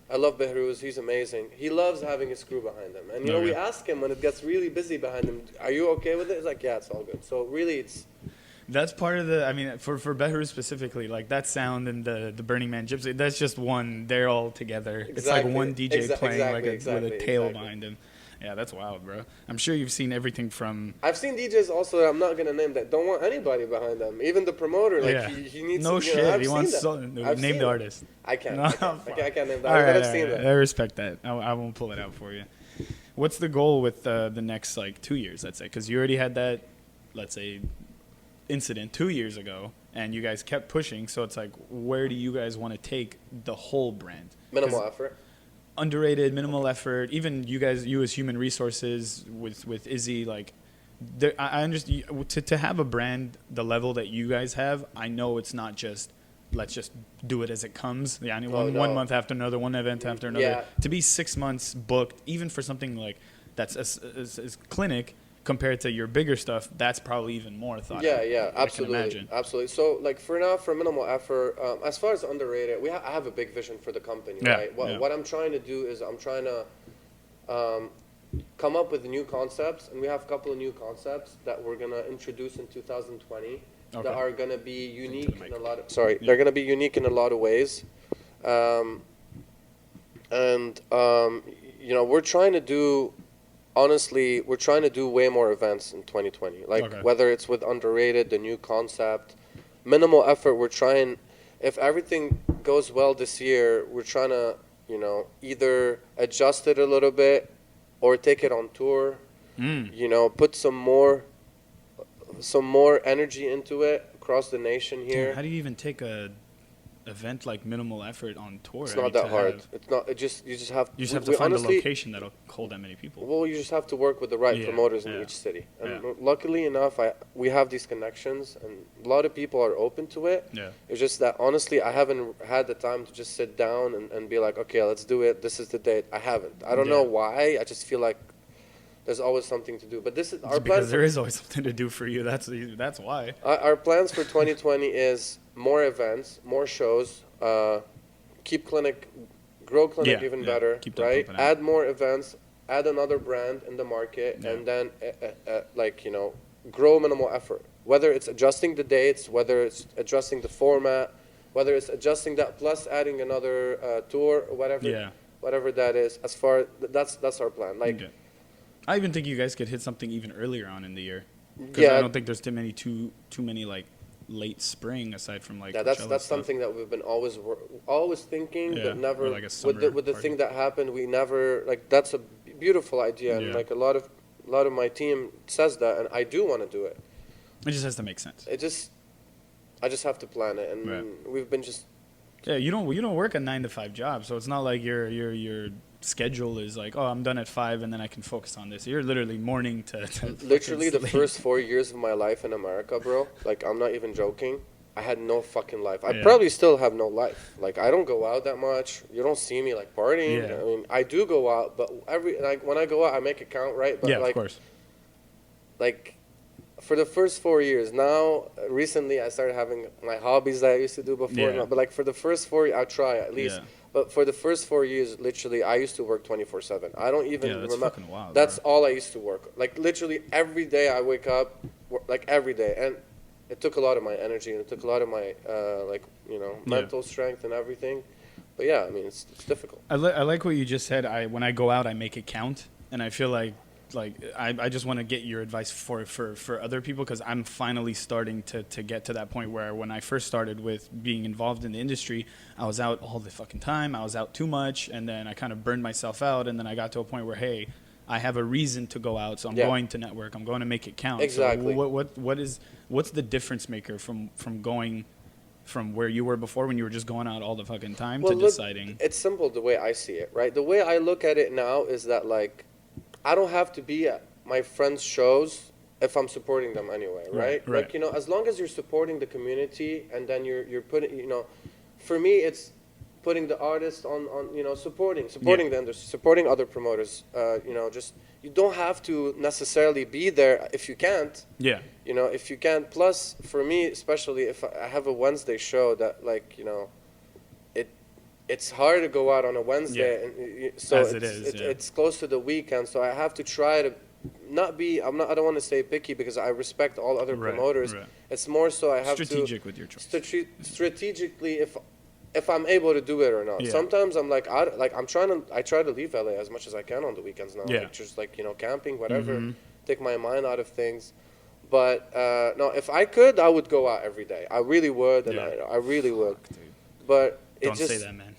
I love Behruz. He's amazing. He loves having his crew behind him. And, we ask him when it gets really busy behind him, are you okay with it? He's like, yeah, it's all good. So, really, that's part of for Behruz specifically, like, that sound and the Burning Man Gypsy, that's just one. They're all together. Exactly. It's like one DJ playing with a tail exactly. behind him. Yeah, that's wild, bro. I'm sure you've seen everything from... I've seen DJs also that I'm not going to name that don't want anybody behind them. Even the promoter, he needs... No shit, he wants... Name the artist. I can't. I can't name that. Right, I've seen that. I respect that. I won't pull it out for you. What's the goal with the next, 2 years, let's say? Because you already had that, let's say, incident 2 years ago, and you guys kept pushing, so it's like, where do you guys want to take the whole brand? Minimal effort. Underrated, minimal effort. Even you guys, you as human resources with Izzy, like, I understand to have a brand the level that you guys have. I know it's not just let's just do it as it comes. Yeah, one month after another, one event after another. Yeah. To be 6 months booked, even for something like that's as clinic compared to your bigger stuff, that's probably even more thought. Yeah, absolutely, absolutely. So, for now, for minimal effort, as far as Underrated, I have a big vision for the company, right? What I'm trying to do is I'm trying to come up with new concepts, and we have a couple of new concepps that we're gonna introduce in 2020 that are gonna be unique in a lot of. They're gonna be unique in a lot of ways, we're trying to do. Honestly, we're trying to do way more events in 2020. Whether it's with Underrated, the new concept, minimal effort, we're trying, if everything goes well this year, we're trying to, either adjust it a little bit or take it on tour, put some more energy into it across the nation here. Dude, how do you even take a event like minimal effort on tour? It's not that hard. It's not. You just have to find a location that'll hold that many people. Well, you just have to work with the right promoters in each city. And luckily enough, we have these connections, and a lot of people are open to it. Yeah. It's just that honestly, I haven't had the time to just sit down and be like, okay, let's do it. This is the date. I haven't. I don't know why. I just feel like there's always something to do. But this is our plan. Because there is always something to do for you. That's why. Our plans for 2020 is more events, more shows, keep clinic, grow clinic even better, right? Add more events, add another brand in the market, and then grow minimal effort. Whether it's adjusting the dates, whether it's adjusting the format, whether it's adjusting that plus adding another tour, or whatever that is. That's our plan. I even think you guys could hit something even earlier on in the year. Because I don't think there's too many late spring aside from that's something that we've been always thinking, but never with the thing that happened. We never that's a beautiful idea, and a lot of my team says that, and I do want to do it. It just has to make sense. I just have to plan it, and we've been just. Yeah, you don't work a 9-to-5 job, so it's not like your schedule is like, oh, I'm done at 5 and then I can focus on this. You're literally morning to literally the first 4 years of my life in America, bro. I'm not even joking. I had no fucking life. I probably still have no life. I don't go out that much. You don't see me partying. Yeah. I mean, I do go out, but when I go out, I make it count, right? But of course. For the first 4 years, now recently I started having my hobbies that I used to do before. But for the first 4 years, I try at least. But for the first 4 years, literally, I used to work 24/7. I don't even that's remember. fucking wild, That's bro. all I used to work. Like literally every day I wake up, like every day, and it took a lot of my energy and it took a lot of my mental strength and everything. But yeah, I mean, it's difficult. I like what you just said. When I go out, I make it count, and I feel like I just want to get your advice for other people, because I'm finally starting to get to that point where when I first started with being involved in the industry, I was out all the fucking time. I was out too much, and then I kind of burned myself out, and then I got to a point where, hey, I have a reason to go out, so I'm going to network. I'm going to make it count. Exactly. So what's the difference maker from going from where you were before, when you were just going out all the fucking time, to deciding? It's simple the way I see it, right? The way I look at it now is that, like, I don't have to be at my friends' shows if I'm supporting them anyway, right? Like, you know, as long as you're supporting the community, and then you're putting, you know, for me, it's putting the artist on you know, supporting the industry, supporting other promoters. You know, just, you don't have to necessarily be there if you can't. Yeah. You know, if you can't. Plus, for me, especially if I have a Wednesday show that, like, you know, it's hard to go out on a Wednesday, and so it's close to the weekend, so I have to try to not be. I don't want to say picky, because I respect all other promoters. Right. It's more so I have strategic with your choice. Strategically, if I'm able to do it or not. Yeah. Sometimes I'm like, I try to leave LA as much as I can on the weekends now. Yeah. Like, just like, you know, camping, whatever, take my mind out of things. But no, if I could, I would go out every day. I really would, and I really would. But don't say that, man.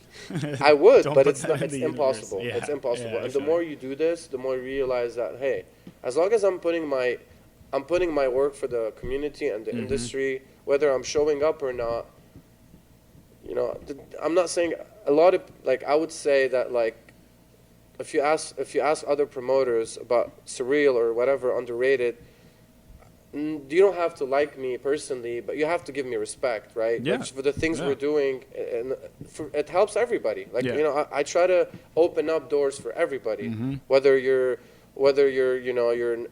I would, but it's impossible. Yeah, it's impossible. And the more you do this, the more you realize that, hey, as long as I'm putting my work for the community and the industry, whether I'm showing up or not, you know, I'm not saying a lot of, like, I would say that, like, if you ask other promoters about Cyril or whatever, Underrated, you don't have to like me personally, but you have to give me respect, right? Yeah. Like, for the things we're doing, and it helps everybody. Like, you know, I try to open up doors for everybody, whether you're you know, you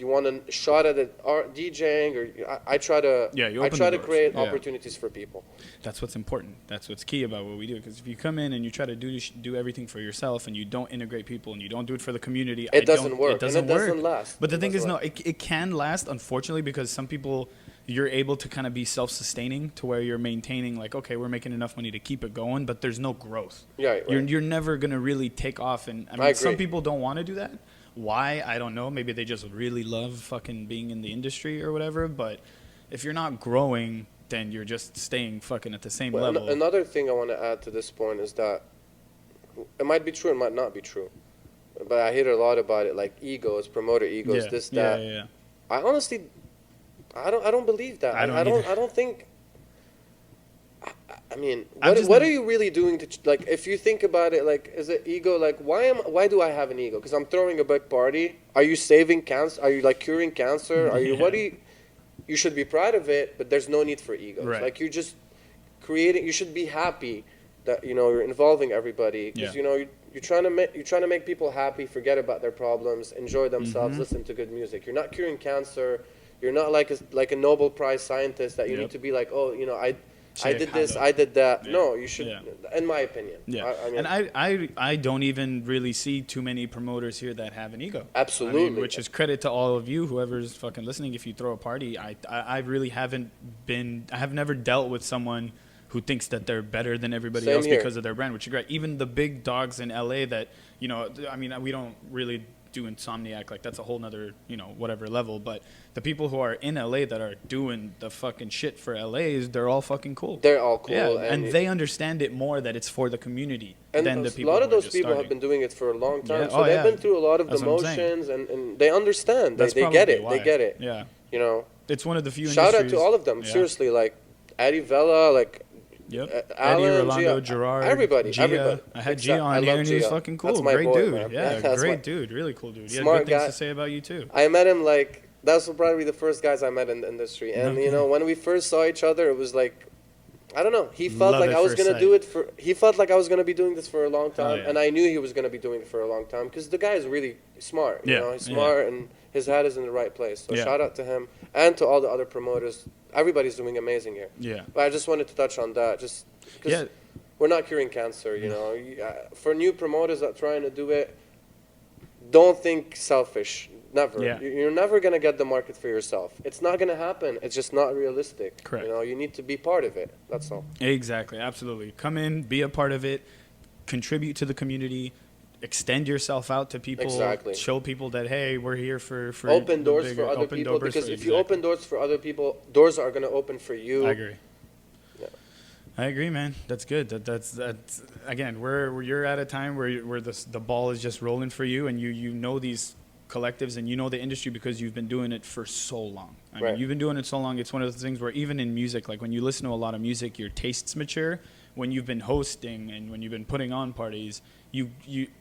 want a shot at it, DJing, or I try to create opportunities for people. That's what's important. That's what's key about what we do. Because if you come in and you try to do everything for yourself, and you don't integrate people, and you don't do it for the community, it doesn't work. It doesn't last. But the thing is, no, it can last, unfortunately, because some people, you're able to kind of be self-sustaining to where you're maintaining, like, okay, we're making enough money to keep it going, but there's no growth. Yeah, right. You're never going to really take off. And I mean, some people don't want to do that. Why? I don't know. Maybe they just really love fucking being in the industry or whatever. But if you're not growing, then you're just staying fucking at the same level. Another thing I want to add to this point is that it might be true, it might not be true. But I hear a lot about it, like egos, promoter egos, this, that. Yeah. I honestly, I don't believe that. I don't think. I mean, what are you really doing to, like, if you think about it, like, is it ego? Like, why do I have an ego? Because I'm throwing a big party. Are you saving cancer? Are you, like, curing cancer? Are you? What do you? You should be proud of it, but there's no need for egos. Right. Like, you're just creating. You should be happy that, you know, you're involving everybody, because you know you're trying to make people happy, forget about their problems, enjoy themselves, listen to good music. You're not curing cancer. You're not like a Nobel Prize scientist that you need to be like, oh, you know, I did this, I did that. Yeah. No, you should, in my opinion. Yeah. I mean, and I don't even really see too many promoters here that have an ego. Absolutely. I mean, which is credit to all of you, whoever's fucking listening. If you throw a party, I really I have never dealt with someone who thinks that they're better than everybody else because of their brand, which is great. Even the big dogs in LA that, you know, I mean, we don't really do Insomniac, like, that's a whole nother, you know, whatever level, but the people who are in LA that are doing the fucking shit for LA's, they're all fucking cool. They're all cool. Yeah, and they understand it more that it's for the community than the people. A lot of those people have been doing it for a long time, so they've been through a lot of the motions, and they understand. They get it. Why. They get it. Yeah. You know, it's one of the few. Shout out to all of them. Seriously, like Eddie Vela, like. Yep. Alan, Eddie, Rolando, Gerard, everybody. I had Gia on here, and he was fucking cool. Great boy, dude. Man. Yeah, great dude. Really cool dude. He had good things to say about you too. I met him, like, that's probably the first guys I met in the industry. And, you know, when we first saw each other, it was like, I don't know. He felt like I was going to do it for, he felt like I was going to be doing this for a long time. And I knew he was going to be doing it for a long time, because the guy is really smart. You know, he's smart and his head is in the right place. So shout out to him and to all the other promoters. Everybody's doing amazing here. Yeah. But I just wanted to touch on that. we're not curing cancer, you know. For new promoters that are trying to do it, don't think selfish. Never. Yeah. You're never going to get the market for yourself. It's not going to happen. It's just not realistic. Correct. You know, you need to be part of it. That's all. Exactly. Absolutely. Come in, be a part of it, contribute to the community, extend yourself out to people. Exactly. Show people that, hey, we're here for open doors for other people. Because if you open doors for other people, doors are going to open for you. I agree. I agree, man. That's good. That's again, where you're at a time where the ball is just rolling for you, and you know these collectives and you know the industry because you've been doing it for so long. I mean, you've been doing it so long. It's one of those things where even in music, like when you listen to a lot of music, your tastes mature. When you've been hosting and when you've been putting on parties, you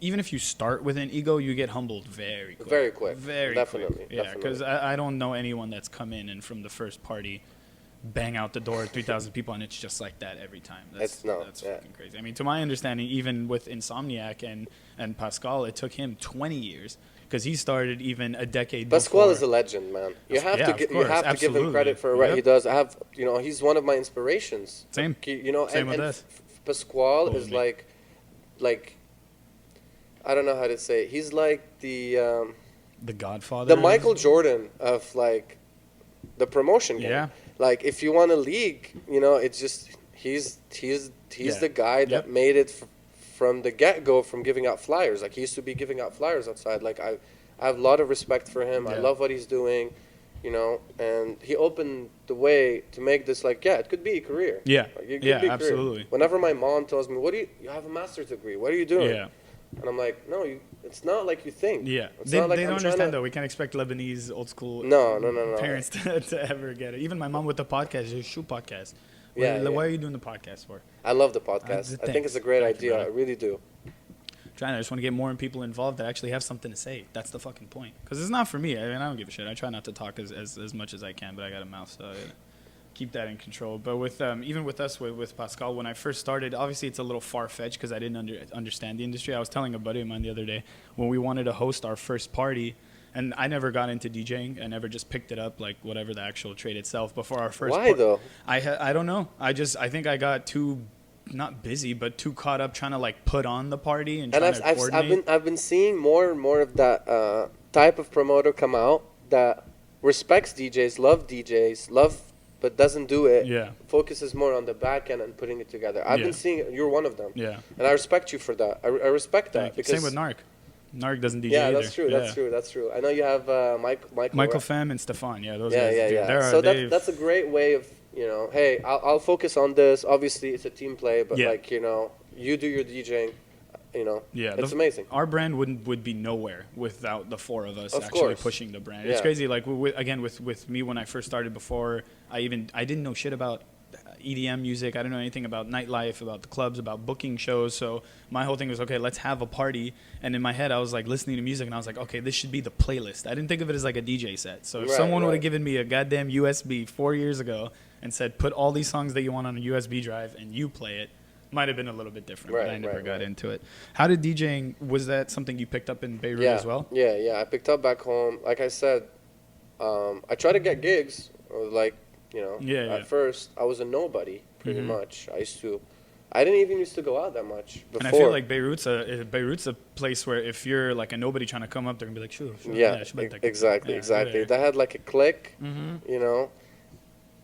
even if you start with an ego, you get humbled very quick. Very quick. Very definitely, quick. Yeah, because I don't know anyone that's come in and from the first party bang out the door 3,000 people and it's just like that every time. That's fucking crazy. I mean, to my understanding, even with Insomniac and Pascal, it took him 20 years because he started even a decade Pascal before. is a legend, man. You have to give him Absolutely. credit for what he does. He's one of my inspirations. Same. Same with us. Pascal is like I don't know how to say it. He's like the Godfather. The Michael Jordan of like the promotion game. Yeah. Like if you want a league, it's just he's the guy that made it from the get-go, from giving out flyers. Like he used to be giving out flyers outside. Like I have a lot of respect for him. I love what he's doing, and he opened the way to make this it could be a career. Yeah. Like, it could be a absolutely. Career. Whenever my mom tells me, you have a master's degree, what are you doing? Yeah. And I'm like, no, it's not like you think. Yeah, they don't understand though. We can't expect Lebanese old school parents to ever get it. Even my mom with the podcast, a shoe podcast. Why are you doing the podcast for? I love the podcast. I think it's a great idea. I really do. I just want to get more people involved that actually have something to say. That's the fucking point. Because it's not for me. I mean, I don't give a shit. I try not to talk as much as I can, but I got a mouth, so I gotta keep that in control. But with even with us with Pascal, when I first started, obviously it's a little far-fetched because I didn't understand the industry. I was telling a buddy of mine the other day when we wanted to host our first party, and I never got into DJing. I never just picked it up like whatever the actual trade itself before our first. Why though? I don't know. I think I got too not busy but too caught up trying to like put on the party and trying to coordinate. I've been seeing more and more of that type of promoter come out that respects DJs, but doesn't do it. Yeah. Focuses more on the back end and putting it together. I've been seeing you're one of them. Yeah. And I respect you for that. I respect that. Because same with Narc. Narc doesn't DJ either. That's true. I know you have Michael Pham and Stefan. Yeah, those guys. Yeah. So that's a great way of, hey, I'll focus on this. Obviously, it's a team play, but you do your DJing. It's amazing. Our brand would be nowhere without the four of us actually pushing the brand. It's crazy. Like with me when I first started, before I didn't know shit about EDM music. I didn't know anything about nightlife, about the clubs, about booking shows. So my whole thing was, okay, let's have a party. And in my head, I was like listening to music, and I was like, okay, this should be the playlist. I didn't think of it as like a DJ set. So if someone would have given me a goddamn USB 4 years ago and said, put all these songs that you want on a USB drive and you play it, might have been a little bit different, but I never got into it. How did DJing, was that something you picked up in Beirut as well? Yeah. I picked up back home. Like I said, I tried to get gigs, at first I was a nobody, pretty much. I didn't even used to go out that much before. And I feel like Beirut's a place where if you're like a nobody trying to come up, they're going to be like, sure. Exactly. They had like a clique,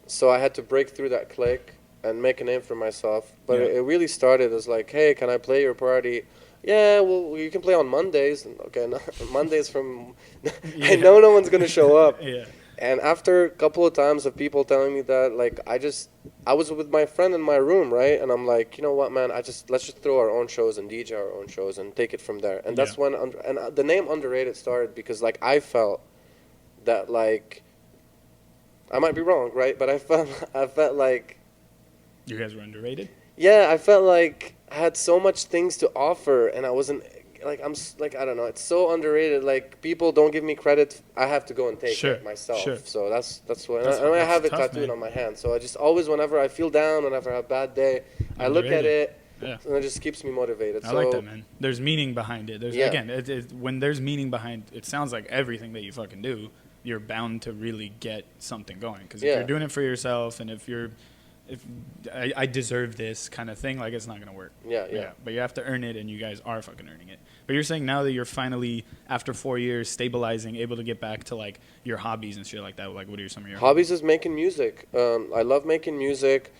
so I had to break through that clique and make a name for myself. But it really started as like, hey, can I play your party? Yeah, well, you can play on Mondays. Okay, Mondays from... I know no one's going to show up. And after a couple of times of people telling me that, like, I was with my friend in my room, right? And I'm like, you know what, man, let's just throw our own shows and DJ our own shows and take it from there. And that's when, the name Underrated started because, like, I felt that, like, I might be wrong, right? But I felt like... You guys were underrated? Yeah, I felt like I had so much things to offer, and I wasn't... Like, I don't know, it's so underrated. Like, people don't give me credit. I have to go and take it myself. So that's what... I have it tattooed on my hand. So I just always, whenever I feel down, whenever I have a bad day, I look at it, and it just keeps me motivated. I like that, man. There's meaning behind it. Again, when there's meaning behind... It sounds like everything that you fucking do, you're bound to really get something going. Because if you're doing it for yourself, and if you're... if I deserve this kind of thing, like it's not gonna work. Yeah. But you have to earn it, and you guys are fucking earning it. But you're saying now that you're finally, after 4 years, stabilizing, able to get back to like your hobbies and shit like that. Like, what are some of your hobbies? Is making music. I love making music.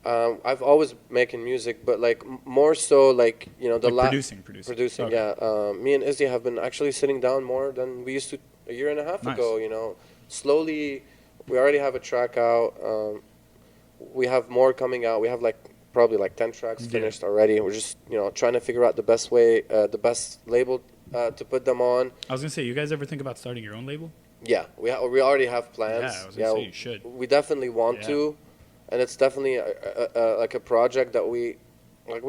I've always making music, but like more so like, you know, producing. Okay. Yeah. Me and Izzy have been actually sitting down more than we used to a year and a half ago. You know, slowly. We already have a track out. We have more coming out. We have like probably like 10 tracks finished already. We're just, you know, trying to figure out the best way, the best label to put them on. I was gonna say, you guys ever think about starting your own label? Yeah, we already have plans. Yeah, I was gonna say you should. We definitely want to, and it's definitely like a project that we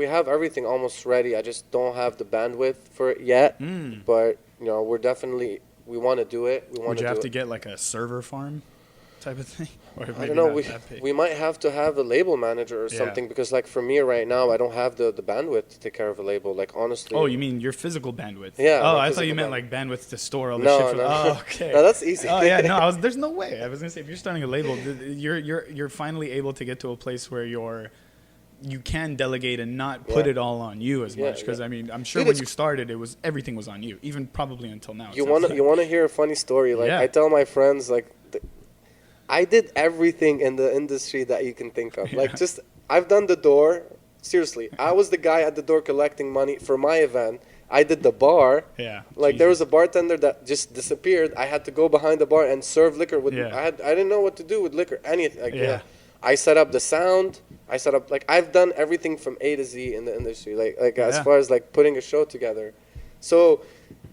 have everything almost ready. I just don't have the bandwidth for it yet. But you know, we want to do it. Would you have to get like a server farm type of thing? Or I don't know. We might have to have a label manager or something, because like for me right now, I don't have the bandwidth to take care of a label. Like honestly. Oh, you mean your physical bandwidth? Yeah. Oh, I thought you meant like bandwidth to store all the shit. No. Oh, okay. No, that's easy. Oh yeah, no. There's no way. I was gonna say, if you're starting a label, you're finally able to get to a place where you can delegate and not put it all on you as much. Because I mean, I'm sure when you started, everything was on you, even probably until now. You wanna hear a funny story? Like I tell my friends, like I did everything in the industry that you can think of. Like I've done the door. Seriously, I was the guy at the door collecting money for my event. I did the bar. Yeah. Like there was a bartender that just disappeared. I had to go behind the bar and serve liquor with. I didn't know what to do with liquor. Anything. Like, I set up the sound. Like I've done everything from A to Z in the industry. Like as far as like putting a show together. So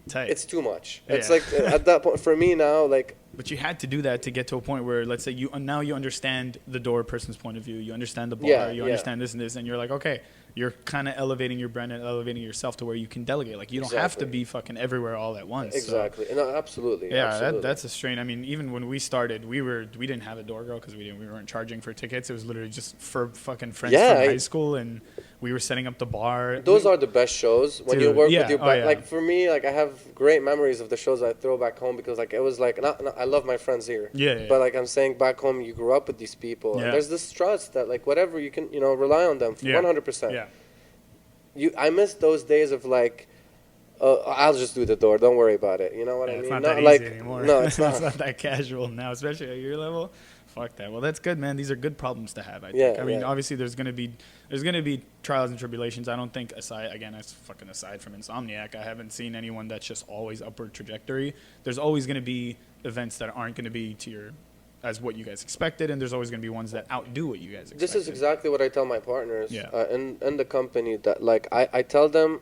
it's too much. It's like at that point for me now, like. But you had to do that to get to a point where, let's say, now you understand the door person's point of view. You understand the bar. You understand this and this, and you're like, okay, you're kind of elevating your brand and elevating yourself to where you can delegate. Like you don't have to be fucking everywhere all at once. Exactly. So. No, absolutely. Yeah, absolutely. That's a strain. I mean, even when we started, we didn't have a door girl because we weren't charging for tickets. It was literally just for fucking friends from high school, and we were setting up the bar. Those are the best shows when you work with your like for me, like I have great memories of the shows I throw back home, because like it was like I love my friends here. But like I'm saying, back home you grew up with these people, and there's this trust that like whatever you can rely on them 100%. Yeah. I miss those days of like, I'll just do the door. Don't worry about it. You know what I mean? It's not that easy anymore. No, it's not. It's not that casual now, especially at your level. Fuck that. Well, that's good, man. These are good problems to have, I think. I mean, obviously, there's gonna be trials and tribulations. I don't think aside from Insomniac, I haven't seen anyone that's just always upward trajectory. There's always gonna be events that aren't gonna be as what you guys expected, and there's always going to be ones that outdo what you guys expected. This is exactly what I tell my partners in the company, that like I tell them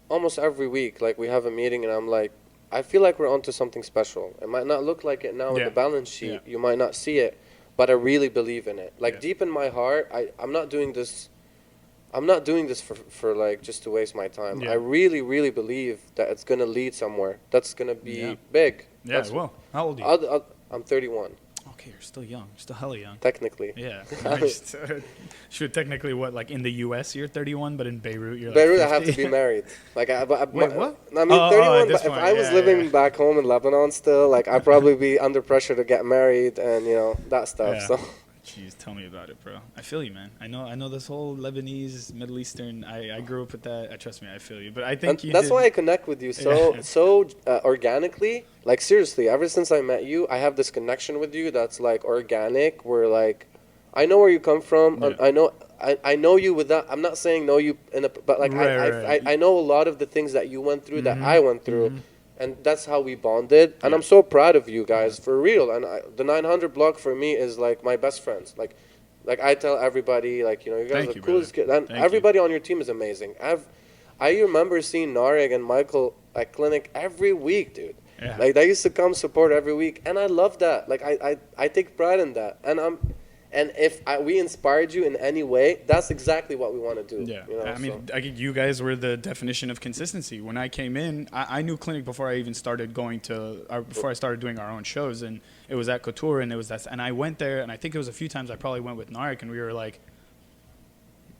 almost every week, like we have a meeting and I'm like, I feel like we're onto something special. It might not look like it now in the balance sheet. You might not see it, but I really believe in it. Like deep in my heart, I'm not doing this for like just to waste my time. I really, really believe that it's going to lead somewhere. That's going to be big. Yeah, well, how old are you? I'm 31. Okay, you're still young. You're still hella young. Technically. Yeah. Should technically what? Like in the U.S. you're 31, but in Beirut you're like Beirut 50? I have to be married. Like Wait, what? I mean 31. But if I was living back home in Lebanon still, like I'd probably be under pressure to get married and that stuff. So. Jeez, tell me about it, bro. I feel you, man. I know this whole Lebanese, Middle Eastern. I grew up with that. Trust me, I feel you. But I think that's why I connect with you so organically. Like seriously, ever since I met you, I have this connection with you that's like organic. Where like, I know where you come from. Yeah. I know you with that. I'm not saying know you but like I know a lot of the things that you went through that I went through. Mm-hmm. And that's how we bonded. And I'm so proud of you guys, for real. And the 900 block for me is like my best friends. Like I tell everybody, like, you guys are the coolest kids. And everybody on your team is amazing. I remember seeing Nareg and Michael at clinic every week, dude. Yeah. Like they used to come support every week. And I love that. Like I take pride in that. And if we inspired you in any way, that's exactly what we want to do. Yeah, I mean, you guys were the definition of consistency. When I came in, I knew Clinic before I even started before I started doing our own shows, and it was at Couture, and and I went there, and I think it was a few times I probably went with Narek, and we were like,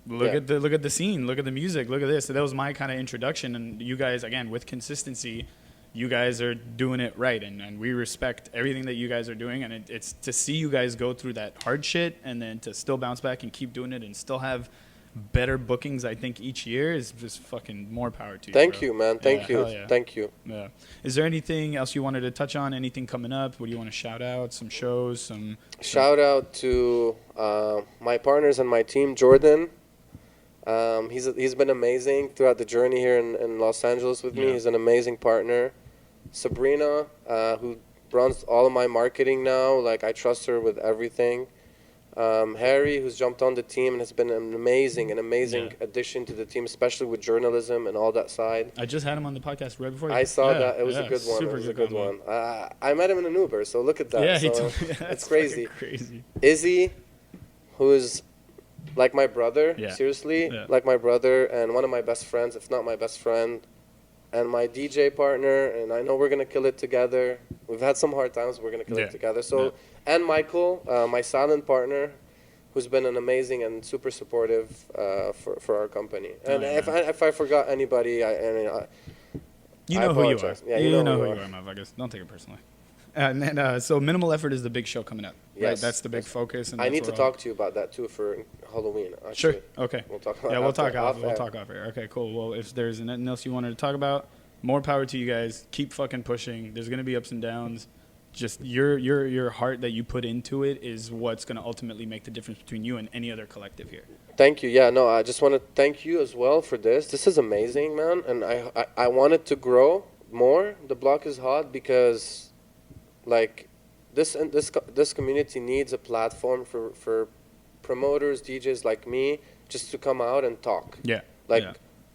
look at the scene, look at the music, look at this. So that was my kind of introduction, and you guys, again, with consistency, you guys are doing it right, and we respect everything that you guys are doing, and it's to see you guys go through that hard shit and then to still bounce back and keep doing it and still have better bookings, I think, each year is just fucking more power to you. Thank you, man. Thank you. Yeah. Thank you. Yeah. Is there anything else you wanted to touch on? Anything coming up? What do you want to shout out? Some shows? Shout out to my partners and my team, Jordan. He's been amazing throughout the journey here in Los Angeles with me. He's an amazing partner. Sabrina, who runs all of my marketing now. Like, I trust her with everything. Harry, who's jumped on the team and has been an amazing addition to the team, especially with journalism and all that side. I just had him on the podcast right before. I saw that. It was a good one. It was a good one. I met him in an Uber, so look at that. Yeah, so he told me. It's crazy. Crazy. Izzy, who's like my brother, seriously, like my brother, and one of my best friends, if not my best friend, and my DJ partner, and I know we're going to kill it together. We've had some hard times, we're going to kill it together. So, and Michael, my silent partner, who's been an amazing and super supportive for our company. And if I forgot anybody, you know who you are. Yeah, you know who you are, motherfuckers. Don't take it personally. And then, so Minimal Effort is the big show coming up. Yes. Right? That's the big focus. And I need to talk to you about that, too, for Halloween. Actually. Sure. Okay. We'll talk about we'll talk off air. Okay, cool. Well, if there's anything else you wanted to talk about, more power to you guys. Keep fucking pushing. There's going to be ups and downs. Just your heart that you put into it is what's going to ultimately make the difference between you and any other collective here. Thank you. Yeah, no, I just want to thank you as well for this. This is amazing, man. And I want it to grow more. The block is hot because, like, this community needs a platform for promoters, DJs like me, just to come out and talk. Yeah.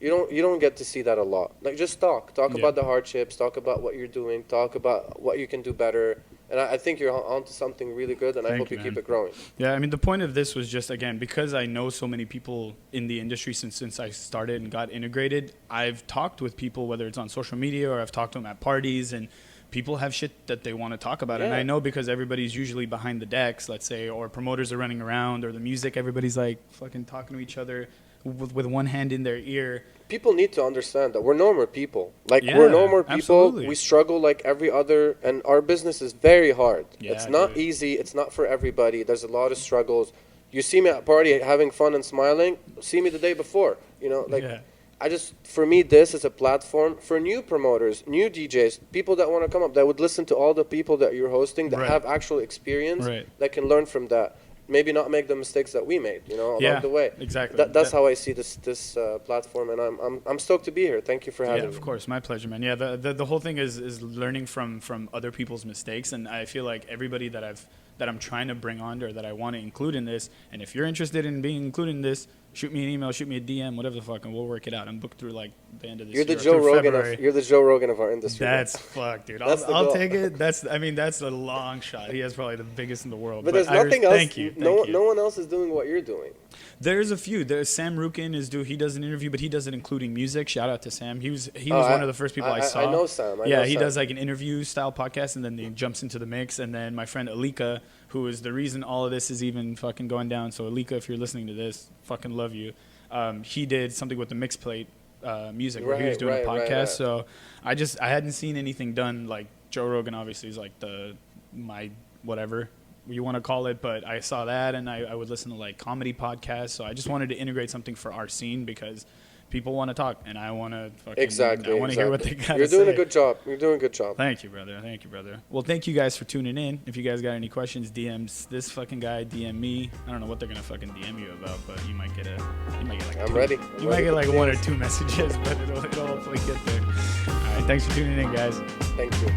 You don't get to see that a lot. Like, just talk about the hardships, talk about what you're doing, talk about what you can do better. And I think you're onto something really good, and I hope you keep it growing. Yeah, I mean, the point of this was just, again, because I know so many people in the industry since I started and got integrated, I've talked with people, whether it's on social media or I've talked to them at parties, and people have shit that they want to talk about. And I know because everybody's usually behind the decks, let's say, or promoters are running around, or the music, everybody's like fucking talking to each other with one hand in their ear. People need to understand that we're normal people. Like, we're normal people. Absolutely. We struggle like every other, and our business is very hard. Yeah, it's not easy. It's not for everybody. There's a lot of struggles. You see me at a party having fun and smiling. See me the day before. You know, like, for me, this is a platform for new promoters, new DJs, people that want to come up, that would listen to all the people that you're hosting, that have actual experience, that can learn from that. Maybe not make the mistakes that we made, along the way. Exactly. That's how I see this platform, and I'm stoked to be here. Thank you for having me. Yeah, of course, my pleasure, man. Yeah, the whole thing is learning from other people's mistakes, and I feel like everybody that I'm trying to bring on or that I want to include in this, and if you're interested in being included in this, shoot me an email, shoot me a DM, whatever the fuck, and we'll work it out. I'm booked through like the end of this year. You're the Joe Rogan of our industry. That's fuck, dude. I'll take it. That's a long shot. He has probably the biggest in the world. But there's nothing else. Thank you. No one else is doing what you're doing. There's a few. There's Sam Rukin he does an interview, but he does it including music. Shout out to Sam. He was one of the first people I saw. I know Sam. He does like an interview style podcast, and then he jumps into the mix. And then my friend Alika, who is the reason all of this is even fucking going down. So Alika, if you're listening to this, fucking love you. He did something with the Mixplate music where he was doing a podcast. So I hadn't seen anything done like Joe Rogan. Obviously is like my whatever you want to call it, but I saw that and I would listen to like comedy podcasts. So I just wanted to integrate something for our scene because people want to talk and I want to hear what they got to say. You're doing a good job. You're doing a good job. Thank you, brother. Well, thank you guys for tuning in. If you guys got any questions, DMs this fucking guy, DM me. I don't know what they're gonna fucking DM you about, but you might get like I'm ready. You might get like one or two messages, but it'll hopefully get there. All right, thanks for tuning in, guys. Thank you.